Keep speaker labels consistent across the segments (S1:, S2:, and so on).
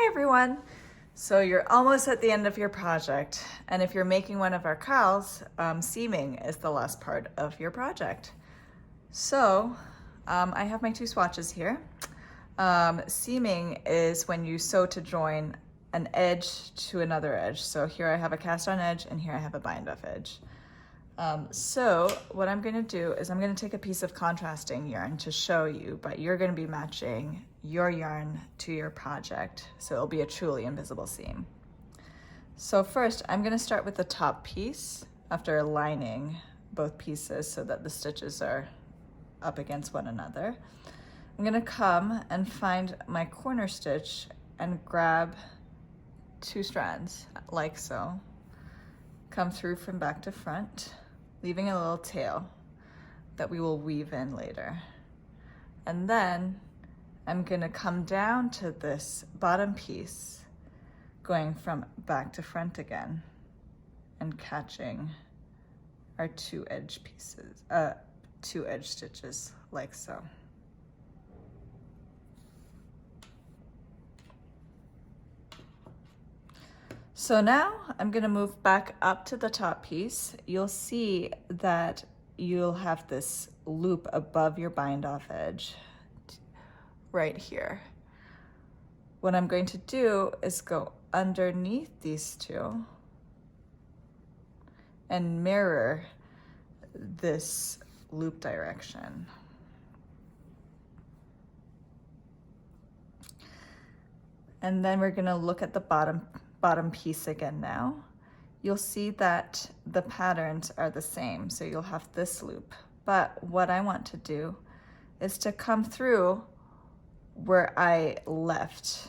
S1: Hi everyone! So you're almost at the end of your project, and if you're making one of our cowls, seaming is the last part of your project. So I have my two swatches here. Seaming is when you sew to join an edge to another edge. So here I have a cast on edge and here I have a bind off edge. So what I'm going to do is I'm going to take a piece of contrasting yarn to show you, but you're going to be matching your yarn to your project. So it'll be a truly invisible seam. So first I'm going to start with the top piece after aligning both pieces so that the stitches are up against one another. I'm going to come and find my corner stitch and grab two strands like so. Come through from back to front, leaving a little tail that we will weave in later. And then I'm going to come down to this bottom piece, going from back to front again and catching our two edge stitches like so. So now I'm going to move back up to the top piece. You'll see that you'll have this loop above your bind off edge right here. What I'm going to do is go underneath these two and mirror this loop direction. And then we're going to look at the bottom piece again now. You'll see that the patterns are the same. So you'll have this loop. But what I want to do is to come through where I left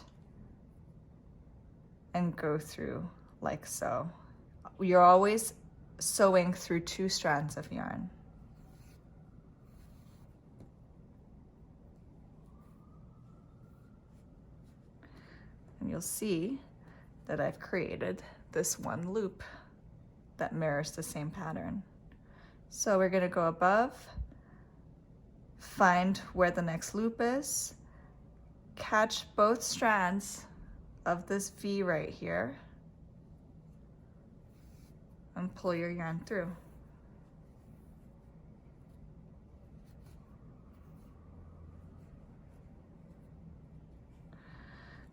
S1: and go through like so. You're always sewing through two strands of yarn. And you'll see that I've created this one loop that mirrors the same pattern. So we're going to go above, find where the next loop is, catch both strands of this V right here, and pull your yarn through.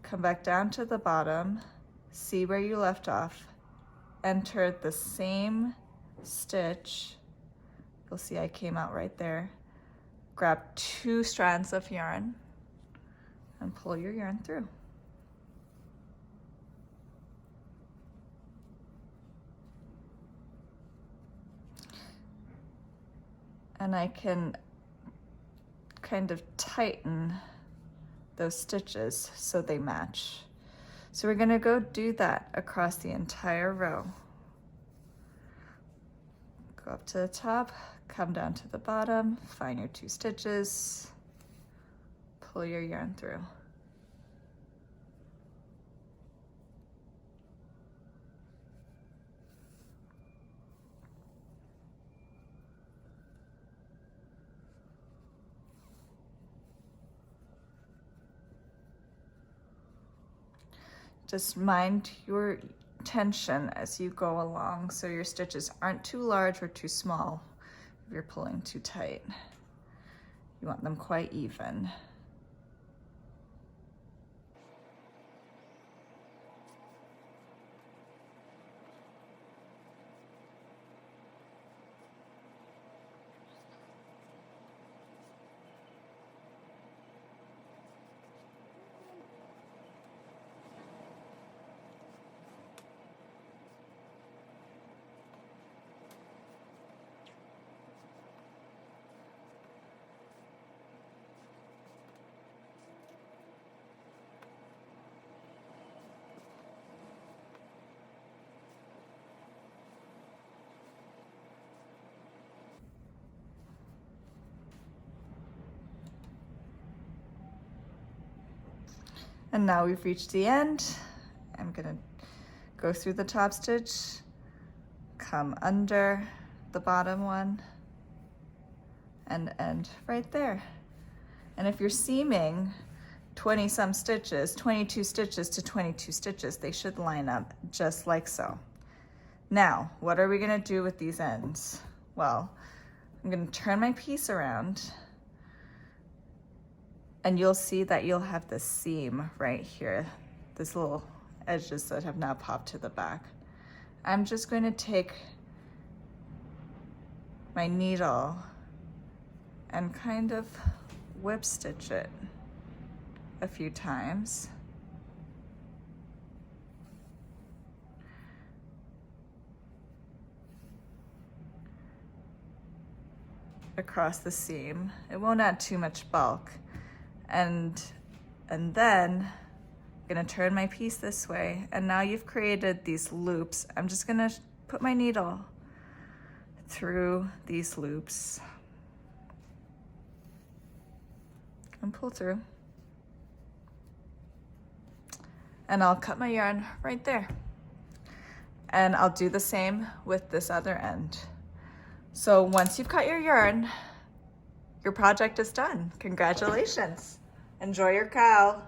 S1: Come back down to the bottom, see where you left off, enter the same stitch. You'll see I came out right there. Grab two strands of yarn and pull your yarn through. And I can kind of tighten those stitches so they match. So we're going to go do that across the entire row. Go up to the top, come down to the bottom, find your two stitches, pull your yarn through. Just mind your tension as you go along so your stitches aren't too large or too small if you're pulling too tight. You want them quite even. And now we've reached the end. I'm gonna go through the top stitch, come under the bottom one, and end right there. And if you're seaming, 20 some stitches, 22 stitches to 22 stitches. They should line up just like so. Now, what are we gonna do with these ends? Well, I'm gonna turn my piece around and you'll see that you'll have this seam right here, this little edges that have now popped to the back. I'm just going to take my needle and kind of whip stitch it a few times. Across the seam. It won't add too much bulk. And then I'm gonna turn my piece this way, and now you've created these loops. I'm just gonna put my needle through these loops and pull through. And I'll cut my yarn right there. And I'll do the same with this other end. So once you've cut your yarn, your project is done. Congratulations. Enjoy your cowl.